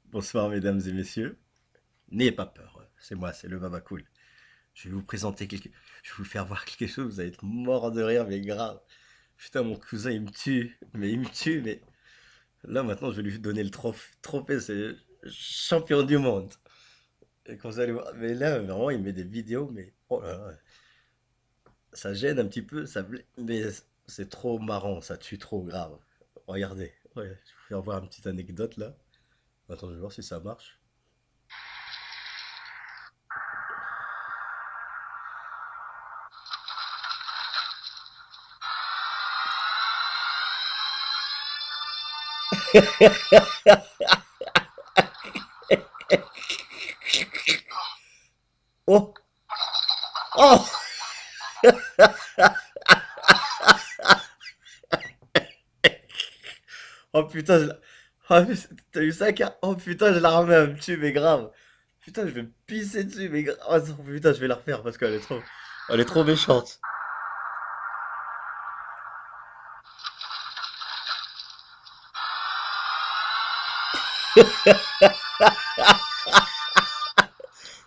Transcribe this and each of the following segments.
Bonsoir mesdames et messieurs. N'ayez pas peur, c'est moi, c'est le Baba Cool. Je vais vous présenter quelque... Je vais vous faire voir quelque chose, vous allez être mort de rire, mais grave. Putain, mon cousin, il me tue. Mais il me tue, mais... Là, maintenant, je vais lui donner le trophée, c'est champion du monde. Et quand vous allez voir... Mais là, vraiment, il met des vidéos, mais... Oh là là, ça gêne un petit peu, mais c'est trop marrant, ça tue trop grave. Regardez, ouais, je vais vous faire voir une petite anecdote, là. Attends, je vais voir si ça marche. Oh! Oh! Oh putain, oh, t'as vu ça, oh putain, je la remets à me tuer, mais grave. Putain, je vais me pisser dessus, mais grave. Oh non, putain, je vais la refaire parce elle est trop méchante.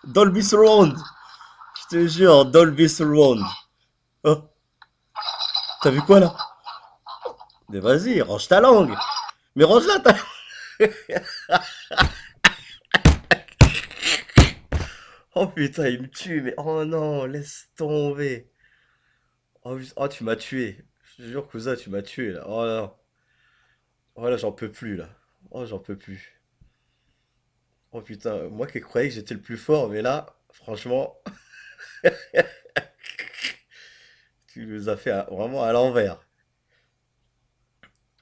Dolby Surround. Je te jure, Dolby Surround. Oh, t'as vu quoi là? Mais vas-y, range ta langue. Mais range-la ta... Oh putain, il me tue, mais oh non, laisse tomber. Oh, oh, tu m'as tué. Je te jure, cousin, tu m'as tué là. Oh non. Oh là, j'en peux plus là. Oh, j'en peux plus. Oh putain, moi qui croyais que j'étais le plus fort, mais là, franchement, tu nous as fait vraiment à l'envers.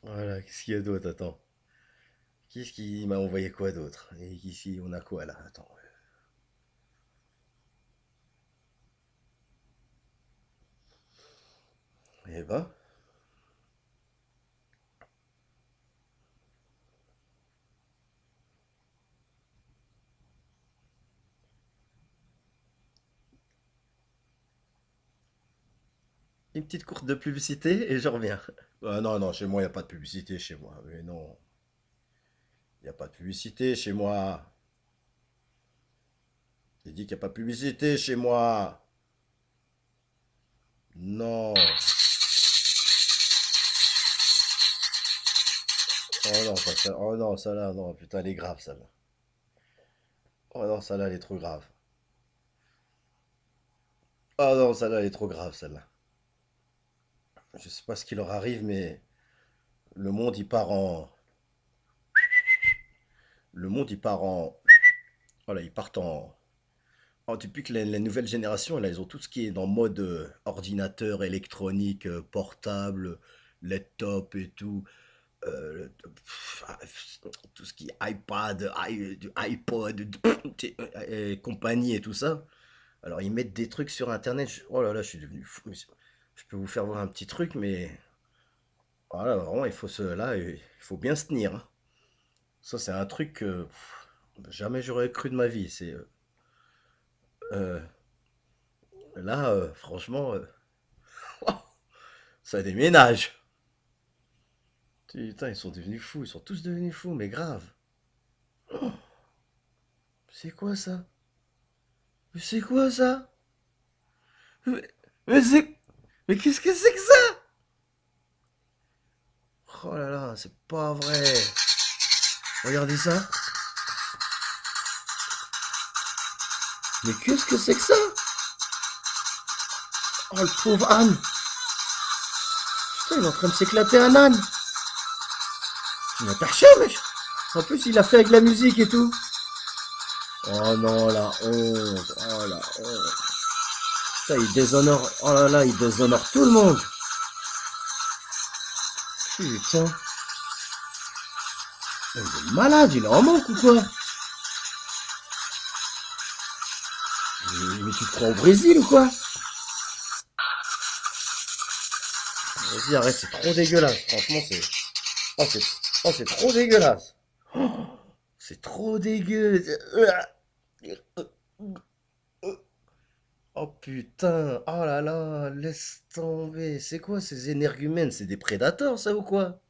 Voilà, qu'est-ce qu'il y a d'autre? Attends. Qu'est-ce qui m'a envoyé quoi d'autre? Et ici, on a quoi là? Attends. Eh ben, une petite courte de publicité et je reviens. Non, non, chez moi, il n'y a pas de publicité chez moi. Mais non, il n'y a pas de publicité chez moi. J'ai dit qu'il n'y a pas de publicité chez moi. Non. Oh non, pas ça. Oh non, ça là, non, putain, elle est grave, ça là. Oh non, ça là, elle est trop grave. Oh non, ça là, elle est trop grave, celle-là. Je sais pas ce qui leur arrive, mais le monde, il part en... Le monde, il part en... Voilà, ils partent en... Oh, depuis que les nouvelles générations, là, ils ont tout ce qui est dans mode ordinateur, électronique, portable, laptop et tout. Tout ce qui est iPad, iPod, et compagnie et tout ça. Alors, ils mettent des trucs sur Internet. Oh là là, je suis devenu fou. Je peux vous faire voir un petit truc, mais voilà, vraiment, il faut bien se tenir, hein. Ça, c'est un truc que jamais j'aurais cru de ma vie. Euh, Là, franchement, ça déménage. Putain, ils sont devenus fous. Ils sont tous devenus fous, mais grave. C'est quoi ça? Mais c'est quoi ça? Mais, mais c'est... Mais qu'est-ce que c'est que ça? Oh là là, c'est pas vrai. Regardez ça. Mais qu'est-ce que c'est que ça? Oh, le pauvre âne. Putain, il est en train de s'éclater un âne. Tu m'as perché, mec. En plus, il a fait avec la musique et tout. Oh non, la honte. Oh la honte. Putain, il déshonore. Oh là là, il déshonore tout le monde. Putain. Il est malade, il est en manque ou quoi? Mais tu te crois au Brésil ou quoi? Vas-y, arrête, c'est trop dégueulasse. Franchement, c'est. Oh, c'est. Oh, c'est trop dégueulasse. Oh, c'est trop dégueu. Oh putain. Oh là là, laisse tomber. C'est quoi ces énergumènes? C'est des prédateurs, ça ou quoi?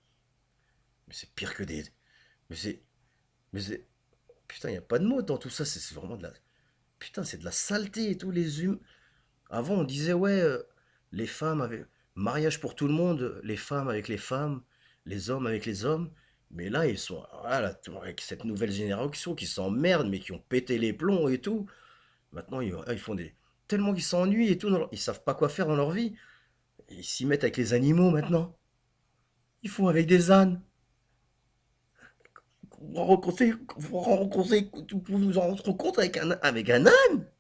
Mais c'est pire que des... Mais c'est... Mais c'est... Putain, il n'y a pas de mots dans tout ça, c'est vraiment de la... Putain, c'est de la saleté et tout, les humains. Avant, on disait, ouais, les femmes avaient... Mariage pour tout le monde, les femmes avec les femmes, les hommes avec les hommes. Mais là, ils sont... Ah, là, avec cette nouvelle génération qui s'emmerde, mais qui ont pété les plombs et tout. Maintenant, ils font des... Tellement qu'ils s'ennuient et tout, ils savent pas quoi faire dans leur vie. Ils s'y mettent avec les animaux maintenant. Ils font avec des ânes. Vous vous en rendez compte avec un âne?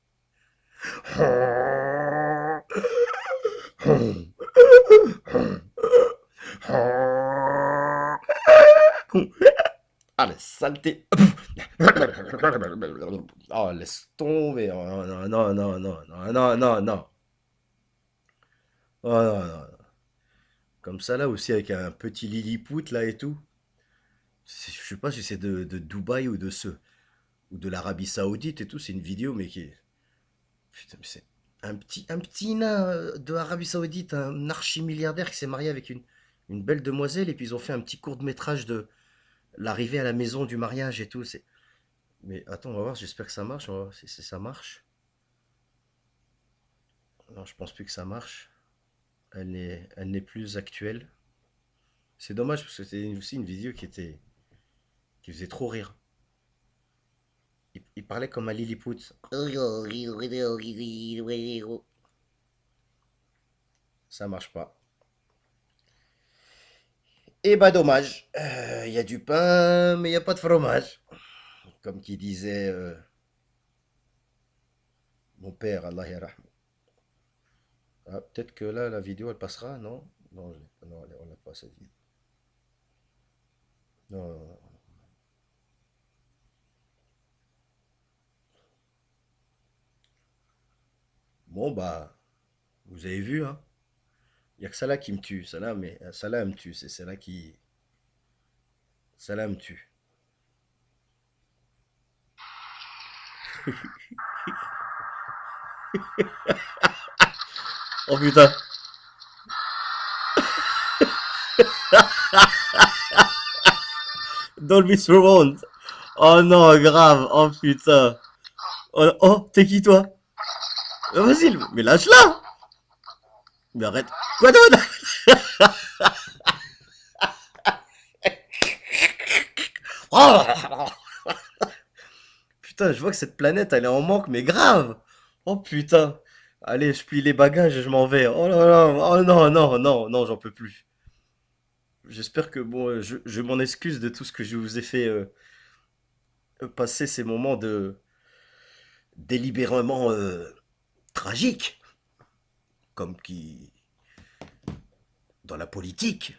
Ah, la saleté. Oh, laisse tomber. Oh, non, non, non, non, non, non, non, non. Oh, non, non, non. Comme ça, là aussi, avec un petit Lilliput, là et tout. Je sais pas si c'est de Dubaï ou ou de l'Arabie Saoudite et tout. C'est une vidéo, mais qui est. Putain, mais c'est un petit nain de l'Arabie Saoudite, un archi-milliardaire qui s'est marié avec une belle demoiselle. Et puis, ils ont fait un petit court-métrage de l'arrivée à la maison du mariage et tout. Mais attends, on va voir, j'espère que ça marche. On va voir si ça marche. Non, je pense plus que ça marche. Elle n'est plus actuelle. C'est dommage parce que c'était aussi une vidéo qui faisait trop rire. Il parlait comme un Lilliput. Ça marche pas. Et bah dommage. Il y a du pain, mais il n'y a pas de fromage. Comme qui disait mon père, Allah yarham. Ah, peut-être que là, la vidéo, elle passera, non? Non, non, on n'a pas cette vidéo. Non, non, non. Bon, bah, vous avez vu, hein? Il n'y a que ça là qui me tue. Ça là, mais ça là, elle me tue. C'est celle-là qui. Ça là me tue. Oh putain. Dolby Surround. Oh non, grave. Oh putain. Oh, oh, t'es qui toi? Vas-y, mais lâche-la. Mais arrête. Quoi d'autre? Oh putain, je vois que cette planète, elle est en manque, mais grave. Oh putain. Allez, je plie les bagages et je m'en vais. Oh là là. Oh non, non, non, non, j'en peux plus. J'espère que bon, je m'en excuse de tout ce que je vous ai fait passer ces moments de délibérément tragiques, comme qui, dans la politique,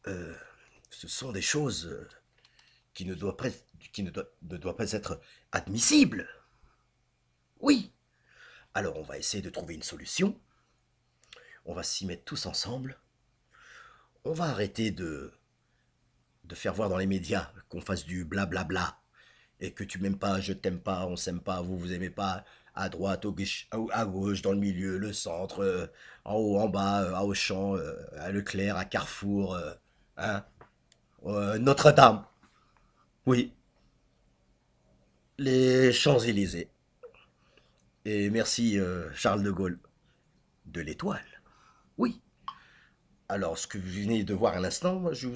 euh, ce sont des choses qui ne doivent pas, ne doivent pas être admissibles. Oui. Alors on va essayer de trouver une solution. On va s'y mettre tous ensemble. On va arrêter de faire voir dans les médias qu'on fasse du blablabla et que tu m'aimes pas, je t'aime pas, on s'aime pas, vous aimez pas, à droite, à gauche, dans le milieu, le centre, en haut, en bas, à Auchan, à Leclerc, à Carrefour, hein, Notre-Dame, oui, les Champs-Élysées. Et merci Charles de Gaulle de l'Étoile. Oui. Alors, ce que vous venez de voir à l'instant, moi, je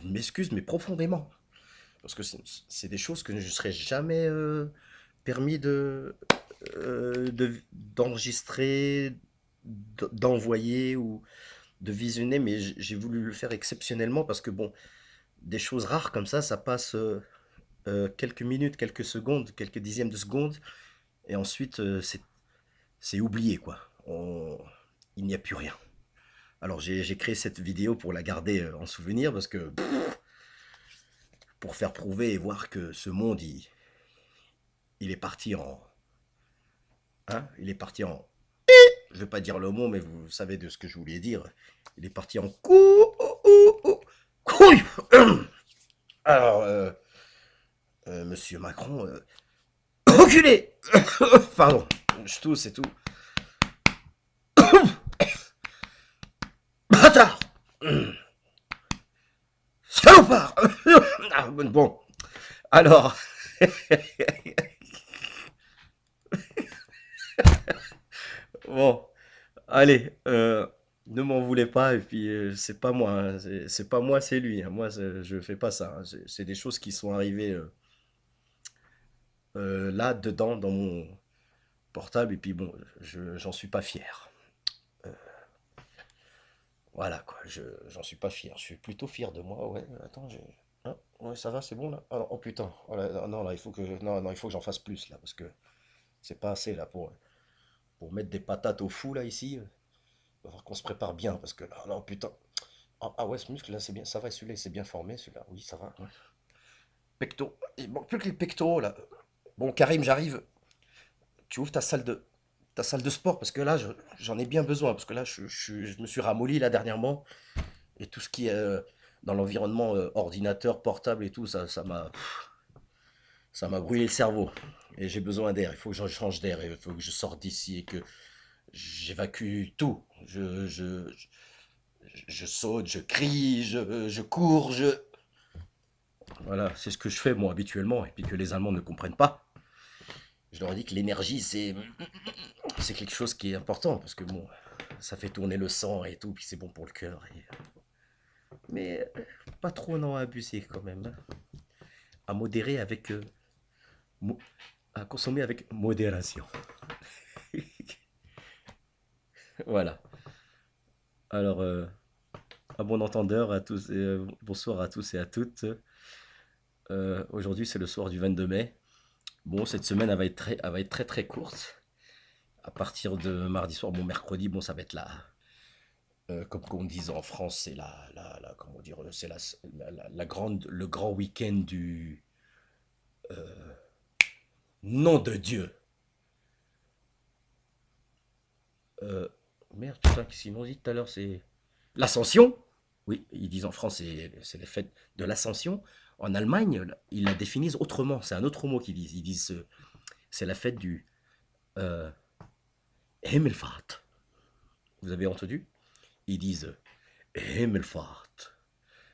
m'excuse, mais profondément. Parce que c'est des choses que je ne serais jamais permis d'enregistrer, d'envoyer ou de visionner, mais j'ai voulu le faire exceptionnellement parce que, bon, des choses rares comme ça passe quelques minutes, quelques secondes, quelques dixièmes de secondes, et ensuite, c'est oublié, quoi. Il n'y a plus rien. Alors, j'ai créé cette vidéo pour la garder en souvenir parce que, pour faire prouver et voir que ce monde, il est parti en... Hein, il est parti en... Je vais pas dire le mot, mais vous savez de ce que je voulais dire. Il est parti en couille. Alors, Monsieur Macron, reculez. Pardon, je tousse et tout. Bâtard. Bon, alors, bon, allez, ne m'en voulez pas, et puis c'est pas moi, hein, c'est pas moi, c'est lui, hein. Moi, je fais pas ça, hein. C'est des choses qui sont arrivées là, dedans, dans mon portable, et puis bon, j'en suis pas fier. Euh, voilà, quoi, j'en suis pas fier. Je suis plutôt fier de moi, ouais. Attends, hein, ouais, ça va, c'est bon, là? Ah non, oh putain, oh là, non, non, là, il faut que, non, non, il faut que j'en fasse plus, là, parce que c'est pas assez, là, pour mettre des patates au fou, là, ici. Il va falloir qu'on se prépare bien, parce que, ah non, putain. Ah, ah ouais, ce muscle, là, c'est bien, ça va, celui-là, il s'est bien formé, celui-là, oui, ça va, ouais. Pecto, il manque plus que les pectoraux, là. Bon, Karim, j'arrive. Tu ouvres ta salle de sport, parce que là, j'en ai bien besoin, parce que là, je me suis ramolli, là, dernièrement, et tout ce qui est dans l'environnement ordinateur, portable et tout, ça m'a brûlé le cerveau. Et j'ai besoin d'air, il faut que je change d'air, il faut que je sorte d'ici et que j'évacue tout. Je saute, je crie, je cours, Voilà, c'est ce que je fais moi habituellement, et puis que les Allemands ne comprennent pas. Je leur ai dit que l'énergie, c'est quelque chose qui est important, parce que bon, ça fait tourner le sang et tout, puis c'est bon pour le cœur. Mais pas trop en abuser quand même, hein. À modérer avec... mo- à consommer avec modération. Voilà. Alors, à bon entendeur, à tous, bonsoir à tous et à toutes. Aujourd'hui, c'est le soir du 22 mai. Bon, cette semaine, elle va être très très courte. À partir de mardi soir, bon, mercredi, bon, ça va être là. Comme on dit en France, c'est comment dire, c'est la grande, le grand week-end du nom de Dieu. Euh, Merde, putain, qu'est-ce qu'ils m'ont dit tout à l'heure? C'est l'Ascension. Oui, ils disent en France, c'est les fêtes de l'Ascension. En Allemagne, ils la définissent autrement. C'est un autre mot qu'ils disent. Ils disent, c'est la fête du euh, Himmelfahrt. Vous avez entendu? Ils disent Himmelfahrt.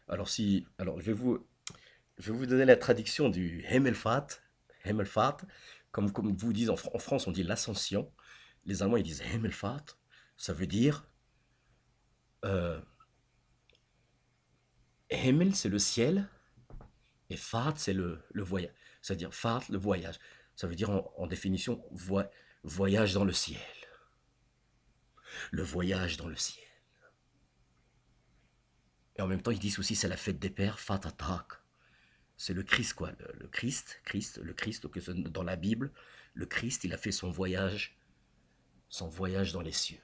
Alors je vais vous donner la traduction du Himmelfahrt. Himmelfahrt, comme vous dites en France, on dit l'Ascension. Les Allemands, ils disent Himmelfahrt. Ça veut dire euh, Himmel, c'est le ciel, et Fahrt, c'est le voyage. C'est-à-dire Fahrt, le voyage. Ça veut dire en définition voyage dans le ciel. Le voyage dans le ciel. Et en même temps, ils disent aussi c'est la fête des pères, Vatertag. C'est le Christ, quoi. Le Christ, que dans la Bible, le Christ, il a fait son voyage dans les cieux.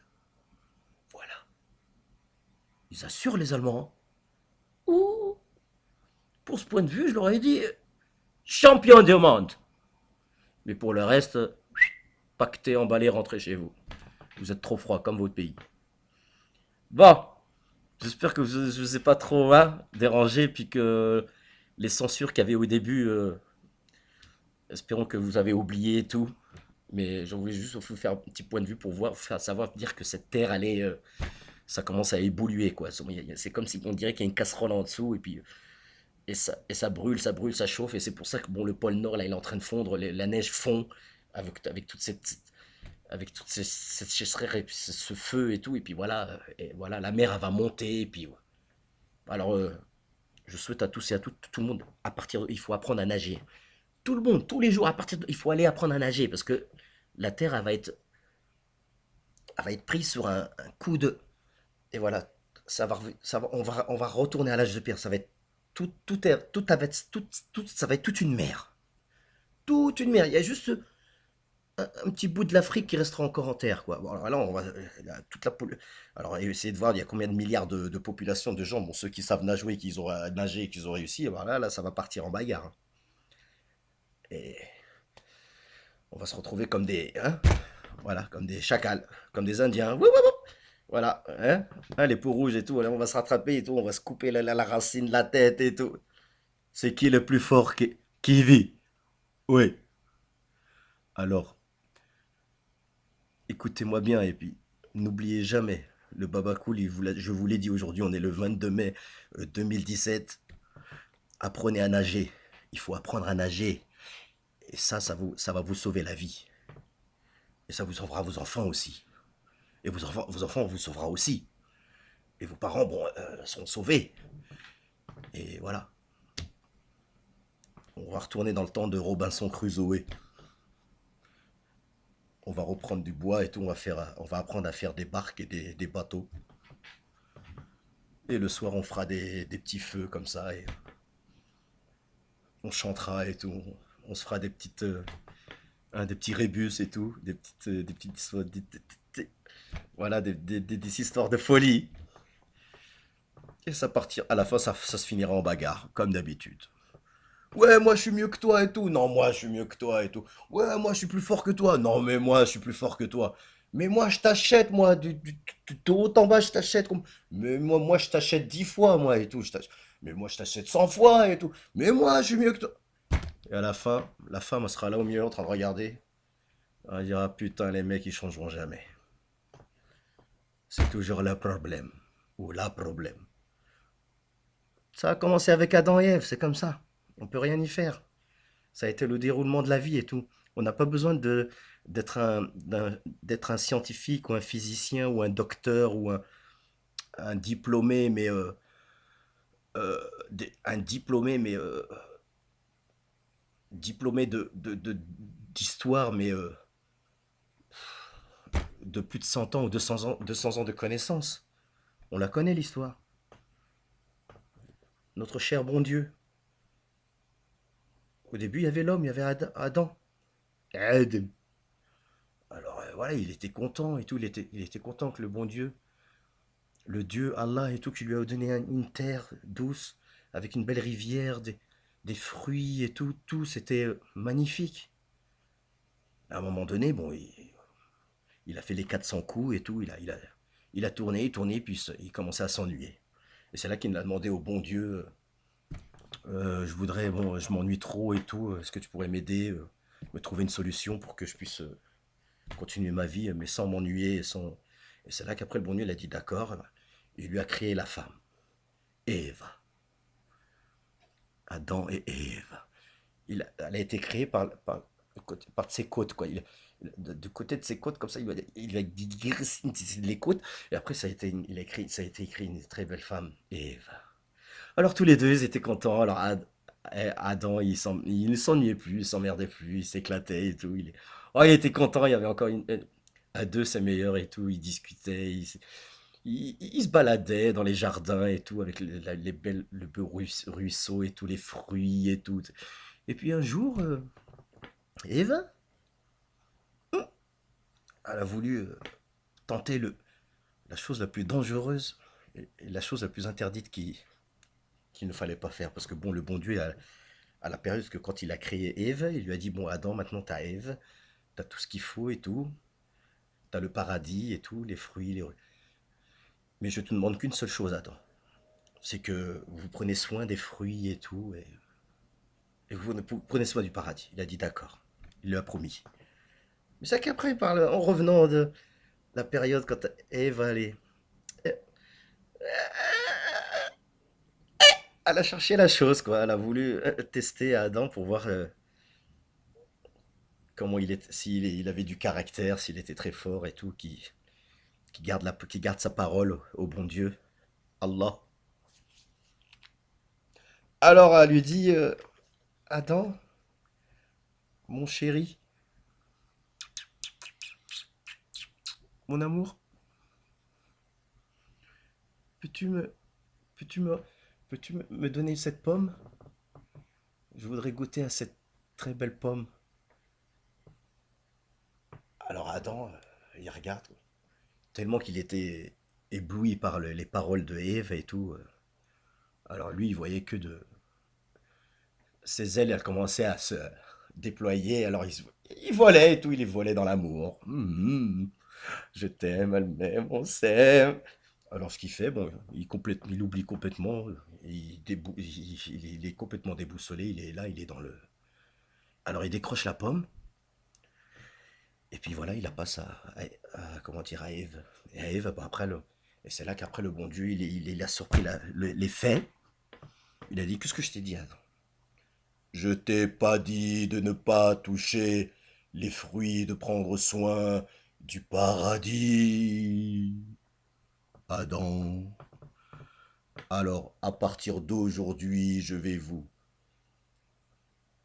Voilà. Ils assurent les Allemands, hein. Ouh, pour ce point de vue, je leur ai dit champion du monde. Mais pour le reste, pactez, emballez, rentrez chez vous. Vous êtes trop froid comme votre pays. Bon, j'espère que je ne vous ai pas trop dérangé, puis que les censures qu'il y avait au début, espérons que vous avez oublié et tout. Mais je voulais juste vous faire un petit point de vue pour savoir dire que cette terre, ça commence à évoluer, quoi. C'est comme si on dirait qu'il y a une casserole en dessous, et ça brûle, ça brûle, ça chauffe, et c'est pour ça que bon, le pôle Nord, là, il est en train de fondre, la neige fond avec toute cette sécheresse, et puis ce feu et tout, et voilà, la mer, elle va monter, et puis, ouais. Alors, je souhaite à tous et à toutes, tout le monde, il faut apprendre à nager. Tout le monde, tous les jours, il faut aller apprendre à nager, parce que la terre, elle va être prise sur un coup de, et voilà, on va retourner à l'âge de pierre, ça va être ça va être toute une mer. Toute une mer. Il y a juste un petit bout de l'Afrique qui restera encore en terre, quoi. Bon, alors là, alors, essayez de voir, il y a combien de milliards de population de gens. Bon, ceux qui savent nager, et qu'ils ont réussi, alors là, ça va partir en bagarre, hein. Et on va se retrouver comme voilà, comme des chacals, comme des Indiens. Wouh, wouh, wouh. Voilà, hein, les peaux rouges et tout. Là, on va se rattraper et tout. On va se couper la racine de la tête et tout. C'est qui le plus fort qui vit? Oui. Alors, écoutez-moi bien, et puis n'oubliez jamais, le Baba Cool, je vous l'ai dit aujourd'hui, on est le 22 mai 2017. apprenez à nager. Il faut apprendre à nager. Et ça va vous sauver la vie. Et ça vous sauvera vos enfants aussi. Et vos enfants vous sauvera aussi. Et vos parents, bon, sont sauvés. Et voilà. On va retourner dans le temps de Robinson Crusoe. On va reprendre du bois et tout. On va apprendre à faire des barques et des bateaux. Et le soir, on fera des petits feux comme ça. Et on chantera et tout. On se fera des petits rébus et tout. Voilà, des histoires de folie. Et ça partir. À la fin, ça se finira en bagarre, comme d'habitude. Ouais, moi je suis mieux que toi et tout. Non, moi je suis mieux que toi et tout. Ouais, moi je suis plus fort que toi. Non, mais moi je suis plus fort que toi. Mais moi je t'achète, moi, de haut en bas, je t'achète. Mais moi je t'achète 10 fois, moi et tout. Mais moi je t'achète 100 fois et tout. Mais moi je suis mieux que toi. Et à la fin, la femme elle sera là au milieu en train de regarder. Elle dira putain, les mecs ils changeront jamais. C'est toujours le problème. Ou la problème. Ça a commencé avec Adam et Ève, c'est comme ça. On peut rien y faire. Ça a été le déroulement de la vie et tout. On n'a pas besoin d'être un scientifique ou un physicien ou un docteur ou un diplômé, mais un diplômé, mais diplômé d'histoire, mais de plus de 100 ans ou 200 ans de connaissances. On la connaît l'histoire. Notre cher bon Dieu. Au début, il y avait l'homme, il y avait Adam. Adam. Alors voilà, il était content et tout. Il était content que le bon Dieu, le Dieu Allah et tout, qui lui a donné une terre douce, avec une belle rivière, des fruits et tout, tout, c'était magnifique. À un moment donné, bon, il a fait les 400 coups et tout, il a tourné, puis il commençait à s'ennuyer. Et c'est là qu'il a demandé au bon Dieu, bon, je m'ennuie trop et tout, est-ce que tu pourrais m'aider, me trouver une solution pour que je puisse continuer ma vie, mais sans m'ennuyer, Et c'est là qu'après le bon Dieu, il a dit d'accord, il lui a créé la femme, Ève. Adam et Ève. Elle a été créée par ses côtes, quoi. Du côté de ses côtes, comme ça, il a graissé les côtes, et après, ça a été écrit une très belle femme, Ève. Alors, tous les deux, ils étaient contents. Alors, Adam, il ne s'ennuyait plus, il s'emmerdait plus, il s'éclatait et tout. Oh, il était content, il y avait encore à deux, c'est meilleur et tout. Ils discutaient, il se baladait dans les jardins et tout, avec le beau ruisseau et tous les fruits et tout. Et puis un jour, Eva, elle a voulu tenter la chose la plus dangereuse et la chose la plus interdite qu'il ne fallait pas faire. Parce que bon, le bon Dieu, à la période que quand il a créé Ève, il lui a dit, bon, Adam, maintenant t'as Ève, t'as tout ce qu'il faut et tout, t'as le paradis et tout, les fruits, mais je te demande qu'une seule chose, Adam. C'est que vous prenez soin des fruits et tout, et vous prenez soin du paradis. Il a dit d'accord. Il lui a promis. Mais c'est qu'après, en revenant de la période quand Ève allait, elle a cherché la chose, quoi. Elle a voulu tester Adam pour voir comment s'il avait du caractère, s'il était très fort et tout, qui garde sa parole au bon Dieu, Allah. Alors elle lui dit, Adam, mon chéri, mon amour, peux-tu me, peux-tu me, peux-tu me donner cette pomme? Je voudrais goûter à cette très belle pomme. Alors Adam, il regarde, tellement qu'il était ébloui par les paroles de Ève et tout. Alors lui, il voyait que ses ailes, elles commençaient à se déployer. Alors il volait et tout, il les volait dans l'amour. Je t'aime, elle m'aime, on s'aime. Alors ce qu'il fait, bon, il oublie complètement, il est complètement déboussolé, il est là, il est dans le... Alors il décroche la pomme, et puis voilà, il la passe comment dire, à Ève. Et à Ève, bah, et c'est là qu'après le bon Dieu, il a surpris les faits, Il a dit, qu'est-ce que je t'ai dit, Adam? Je t'ai pas dit de ne pas toucher les fruits, de prendre soin du paradis. Adam. Alors, à partir d'aujourd'hui, je vais vous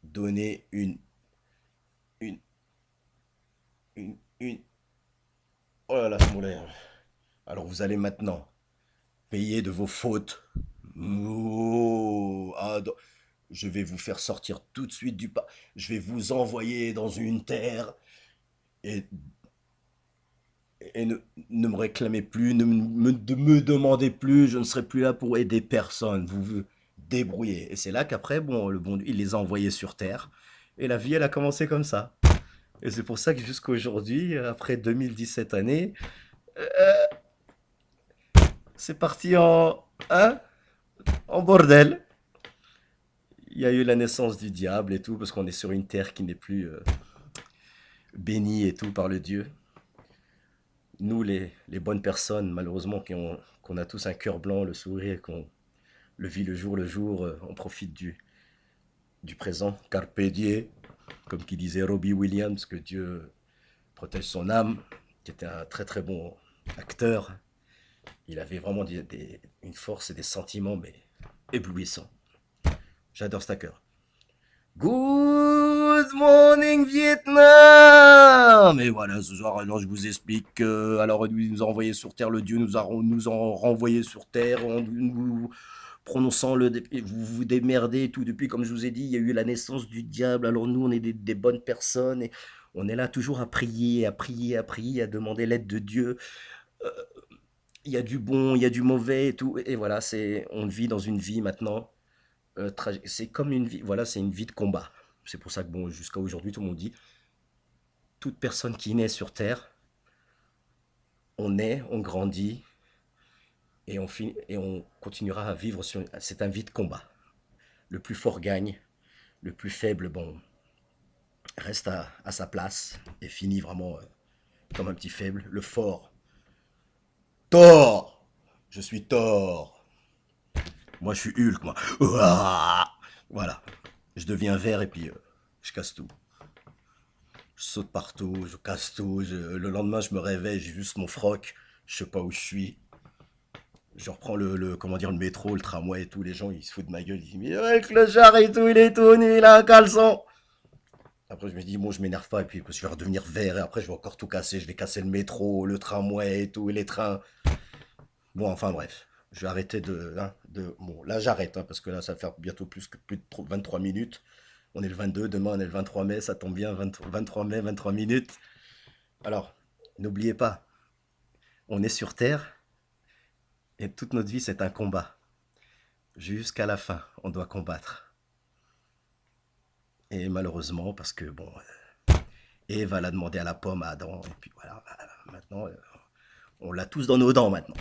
donner une, une. Oh là là, c'est mon lèvre. Alors, vous allez maintenant payer de vos fautes. Oh, Adam. Je vais vous faire sortir tout de suite du pas. Je vais vous envoyer dans une terre et, et ne me réclamez plus, ne me demandez plus. Je ne serai plus là pour aider personne. Vous vous débrouillez. Et c'est là qu'après, bon, le bon Dieu, il les a envoyés sur terre. Et la vie, elle a commencé comme ça. Et c'est pour ça que jusqu'à aujourd'hui, après 2017 années, c'est parti hein, en bordel. Il y a eu la naissance du diable et tout, parce qu'on est sur une terre qui n'est plus bénie et tout par le Dieu. Nous, les bonnes personnes, malheureusement, qu'on a tous un cœur blanc, le sourire, qu'on le vit le jour, on profite du présent. Carpe diem, comme qui disait Robbie Williams, que Dieu protège son âme, qui était un très très bon acteur. Il avait vraiment une force et des sentiments, mais éblouissants. J'adore cet acteur. Good morning Vietnam. Et voilà, ce soir, alors je vous explique que, alors il nous a envoyé sur Terre, le Dieu nous a renvoyé sur Terre en nous prononçant vous vous démerdez et tout. Depuis, comme je vous ai dit, il y a eu la naissance du diable. Alors nous, on est des bonnes personnes et on est là toujours à prier, à prier, à prier, à demander l'aide de Dieu. Euh, Il y a du bon, il y a du mauvais et tout. Et voilà, on vit dans une vie maintenant c'est comme une vie, voilà, c'est une vie de combat. C'est pour ça que bon, jusqu'à aujourd'hui, tout le monde dit, toute personne qui naît sur Terre, on naît, on grandit et on continuera à vivre sur. C'est un vie de combat. Le plus fort gagne, le plus faible, bon, reste à sa place et finit vraiment comme un petit faible. Le fort, Thor, je suis Thor. Moi, je suis Hulk, moi. Ouah. Voilà, je deviens vert et puis je casse tout. Je saute partout, je casse tout. Le lendemain, je me réveille, j'ai juste mon froc. Je sais pas où je suis. Je reprends comment dire, le métro, le tramway et tout. Les gens, ils se foutent de ma gueule. Ils disent, mais ouais, le clochard et tout, il est tout nu, il a un caleçon. Après, je me dis, bon, je m'énerve pas. Et puis, je vais redevenir vert. Et après, je vais encore tout casser. Je vais casser le métro, le tramway et tout, et les trains. Bon, enfin, bref. Je vais arrêter bon, là, j'arrête, hein, parce que là, ça va faire bientôt plus de 23 minutes. On est le 22, demain, on est le 23 mai. Ça tombe bien, 23 mai, 23 minutes. Alors, n'oubliez pas, on est sur Terre et toute notre vie, c'est un combat. Jusqu'à la fin, on doit combattre. Et malheureusement, parce que, bon, Ève, elle a demandé à la pomme à Adam, et puis voilà, maintenant, on l'a tous dans nos dents maintenant.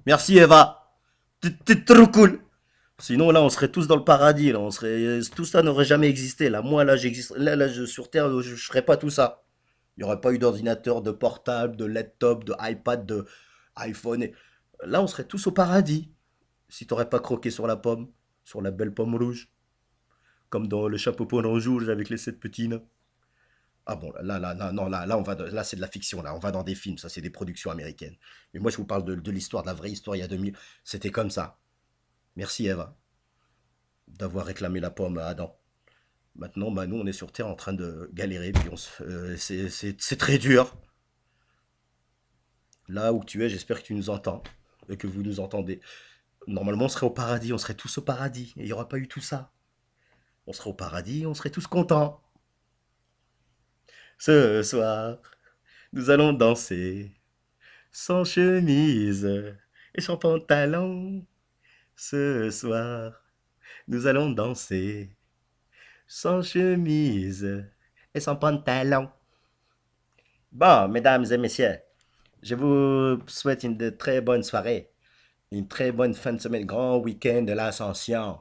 Merci Eva, t'es trop cool. Sinon, là, on serait tous dans le paradis, là, tout ça n'aurait jamais existé. Là, moi, là, j'existe, sur Terre, je ferais pas tout ça. Il n'y aurait pas eu d'ordinateur, de portable, de laptop, de iPad, de iPhone. Là, on serait tous au paradis. Si t'aurais pas croqué sur la pomme, sur la belle pomme rouge, comme dans le chapeau peau rouge avec les 7 petits nains. Ah bon, non, là, là, c'est de la fiction, là, on va dans des films, ça, c'est des productions américaines. Mais moi, je vous parle de l'histoire, de la vraie histoire, il y a 2000, c'était comme ça. Merci, Eva, d'avoir réclamé la pomme à Adam. Maintenant, bah, nous, on est sur Terre en train de galérer, puis c'est très dur. Là où tu es, j'espère que tu nous entends et que vous nous entendez. Normalement, on serait au paradis, on serait tous au paradis, et il n'y aura pas eu tout ça. On serait au paradis, on serait tous contents. Ce soir, nous allons danser, sans chemise et sans pantalon. Ce soir, nous allons danser, sans chemise et sans pantalon. Bon, mesdames et messieurs, je vous souhaite une très bonne soirée, une très bonne fin de semaine, grand week-end de l'Ascension,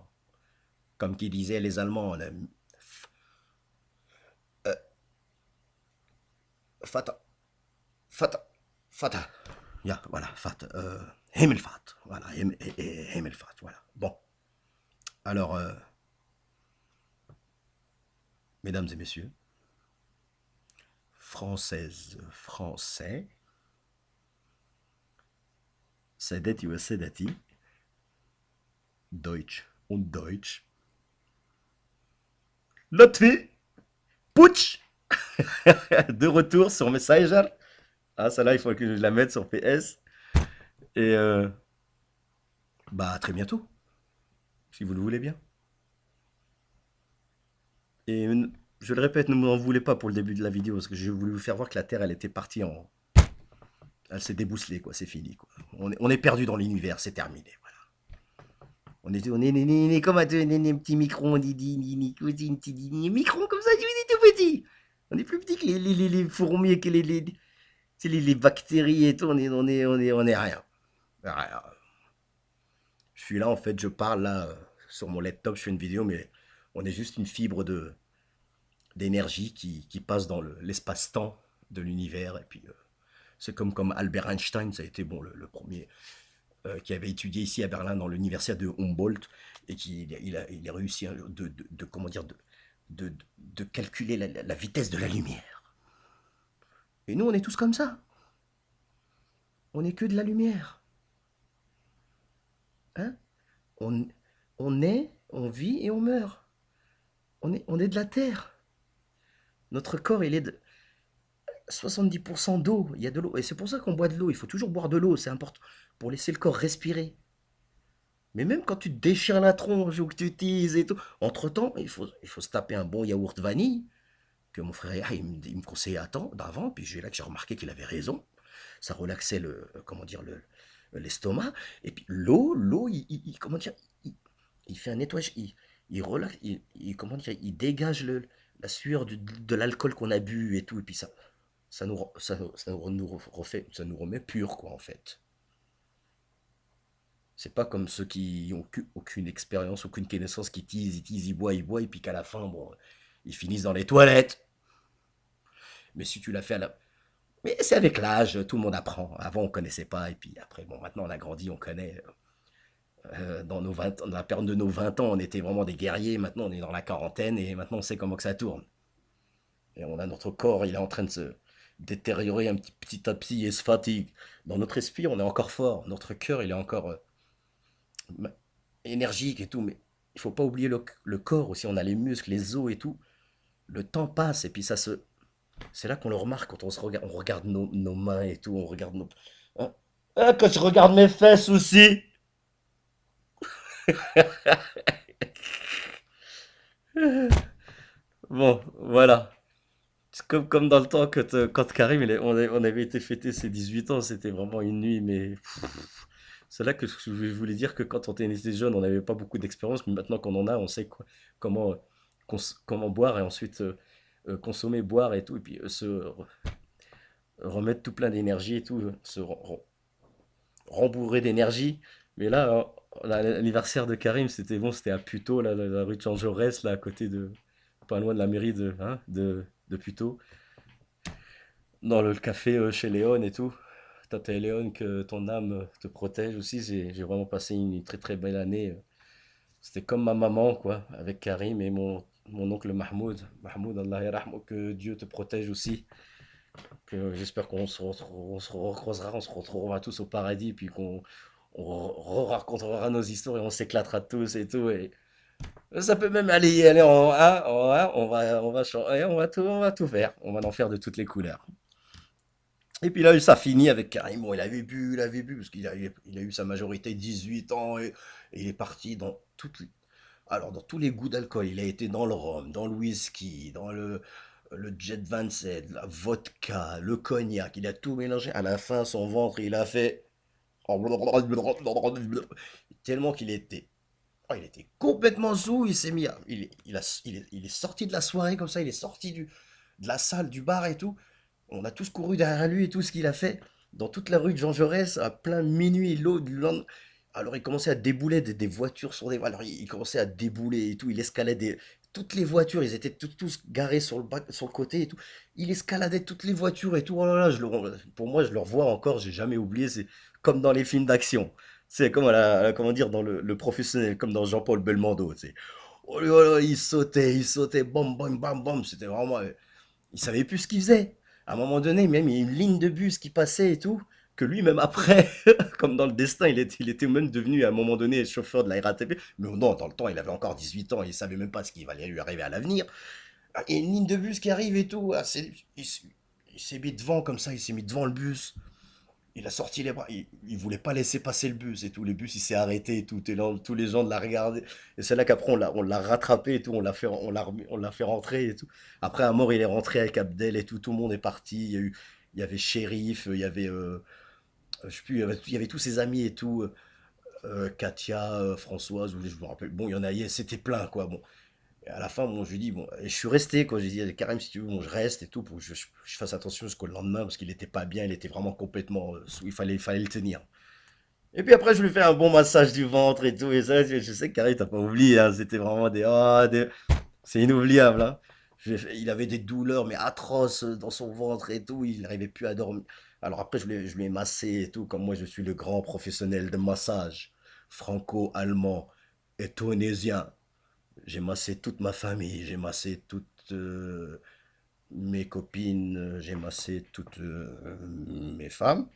comme qui disaient les Allemands. Euh, fata, fata, fata. Ja, voilà, fata. Himmelfahrt. Voilà, Himmelfahrt, voilà. Bon, alors, mesdames et messieurs, françaises, français, Sedeti ou Sedati, Deutsch und Deutsch, Lotfi, Putsch, de retour sur Messenger. Ah, celle-là, il faut que je la mette sur PS. Et bah, à très bientôt, si vous le voulez bien. Et je le répète, ne m'en voulez pas pour le début de la vidéo, parce que j'ai voulu vous faire voir que la Terre, elle était partie en... Elle s'est débousselée, quoi, c'est fini, quoi. On est perdu dans l'univers, c'est terminé, voilà. On est comme un petit micron, un petit micron comme ça, on est tout petit. On est plus petit que les fourmis, que les bactéries et tout, on est rien. Rien. Je suis là, en fait, je parle là, sur mon laptop, je fais une vidéo, mais on est juste une fibre d'énergie qui passe dans l'espace-temps de l'univers. Et puis, c'est comme Albert Einstein, ça a été bon, le premier qui avait étudié ici à Berlin dans l'université de Humboldt et qui il a réussi comment dire, de calculer la vitesse de la lumière. Et nous, on est tous comme ça. On n'est que de la lumière. Hein? on, on est, on vit et on meurt. On est de la terre. Notre corps, il est de 70% d'eau. Il y a de l'eau. Et c'est pour ça qu'on boit de l'eau. Il faut toujours boire de l'eau. C'est important pour laisser le corps respirer. Mais même quand tu te déchires la tronche ou que tu utilises et tout, entre-temps, il faut se taper un bon yaourt vanille, que mon frère il me conseillait d'avant, puis j'ai là que j'ai remarqué qu'il avait raison. Ça relaxait comment dire, l'estomac. Et puis l'eau, comment dire, il fait un nettoyage, il relaxe, comment dire, il dégage la sueur de l'alcool qu'on a bu et tout, et puis ça nous remet pur, quoi, en fait. C'est pas comme ceux qui ont aucune expérience, aucune connaissance, qui teasent, ils boivent, et puis qu'à la fin, bon, ils finissent dans les toilettes. Mais si tu l'as fait à la... Mais c'est avec l'âge, tout le monde apprend. Avant, on connaissait pas, et puis après, bon, maintenant, on a grandi, on connaît. Dans la période de nos 20 ans, on était vraiment des guerriers. Maintenant, on est dans la quarantaine, et maintenant, on sait comment que ça tourne. Et on a notre corps, il est en train de se détériorer petit à petit, et se fatigue. Dans notre esprit, on est encore fort. Notre cœur, il est encore énergique et tout, mais il faut pas oublier le corps aussi, on a les muscles, les os et tout. Le temps passe et puis c'est là qu'on le remarque quand on regarde nos mains et tout, on regarde nos... Hein. Ah, quand je regarde mes fesses aussi. Bon, voilà. C'est comme dans le temps quand Karim, on avait été fêter ses 18 ans, c'était vraiment une nuit, mais c'est là que je voulais dire que quand on était jeune, on n'avait pas beaucoup d'expérience, mais maintenant qu'on en a, on sait quoi, comment, comment boire et ensuite consommer, boire et tout, et puis remettre tout plein d'énergie et tout, rembourrer d'énergie. Mais là, l'anniversaire de Karim, c'était bon, c'était à Puteaux, là, la rue de Jean Jaurès, là, à côté de, pas loin de la mairie de Puteaux, dans le café chez Léon et tout. Tata Léon, que ton âme te protège aussi. J'ai vraiment passé une très très belle année. C'était comme ma maman, quoi, avec Karim et mon oncle Mahmoud. Mahmoud, Allah yarahmou, que Dieu te protège aussi. Que j'espère on se recroisera, on se retrouvera tous au paradis, puis on racontera nos histoires et on s'éclatera tous et tout. Et ça peut même aller en un, on va tout faire. On va en faire de toutes les couleurs. Et puis là, ça finit avec Karim. Bon, il avait bu, parce il a eu sa majorité, 18 ans, et il est parti alors, dans tous les goûts d'alcool. Il a été dans le rhum, dans le whisky, dans le Jet 27, la vodka, le cognac. Il a tout mélangé. À la fin, son ventre, il a fait... Tellement il était complètement sous. Il s'est mis à... il est sorti de la soirée comme ça. Il est sorti de la salle, du bar et tout. On a tous couru derrière lui et tout ce qu'il a fait dans toute la rue de Jean Jaurès à plein minuit, alors il commençait à débouler des voitures sur des... Alors il commençait à débouler et tout, il escaladait toutes les voitures, ils étaient tous garés sur sur le côté et tout. Il escaladait toutes les voitures et tout. Oh là là, pour moi, je le revois encore, j'ai jamais oublié. C'est comme dans les films d'action. C'est comme comment dire, dans le professionnel, comme dans Jean-Paul Belmondo. Oh là là, il sautait, bam, bam, bam, bam. C'était vraiment. Il savait plus ce qu'il faisait. À un moment donné, même il y a une ligne de bus qui passait et tout, que lui, même après, comme dans le destin, il était même devenu à un moment donné chauffeur de la RATP. Mais non, dans le temps, il avait encore 18 ans, il savait même pas ce qui allait lui arriver à l'avenir. Ah, il y a une ligne de bus qui arrive et tout. Ah, il s'est mis devant comme ça, il s'est mis devant le bus. Il a sorti les bras, il voulait pas laisser passer le bus et tout. Le bus, il s'est arrêté et tout. Et là, tous les gens de la regardaient. Et c'est là qu'après, on l'a rattrapé et tout. On l'a fait rentrer et tout. Après, à mort, il est rentré avec Abdel et tout. Tout le monde est parti. Il y avait Shérif, il y avait, je sais plus, il y avait tous ses amis et tout. Katia, Françoise, ou je me rappelle. Bon, il y en a, c'était plein, quoi. Bon. Et à la fin, bon, je lui dis, bon, et je suis resté, quoi. J'ai dit, Karim, si tu veux, bon, je reste et tout, pour que je fasse attention jusqu'au lendemain, parce qu'il était pas bien, il était vraiment complètement, il fallait le tenir. Et puis après, je lui fais un bon massage du ventre et tout, et ça, je sais que Karim, t'as pas oublié, hein, c'était vraiment c'est inoubliable, hein. Il avait des douleurs, mais atroces dans son ventre et tout, il n'arrivait plus à dormir. Alors après, je lui ai massé et tout, comme moi, je suis le grand professionnel de massage, franco-allemand et tunisien. J'ai massé toute ma famille, j'ai massé toutes mes copines, j'ai massé toutes mes femmes.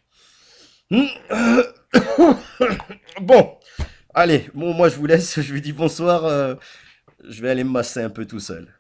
Bon, allez, bon, moi je vous laisse, je vous dis bonsoir, je vais aller me masser un peu tout seul.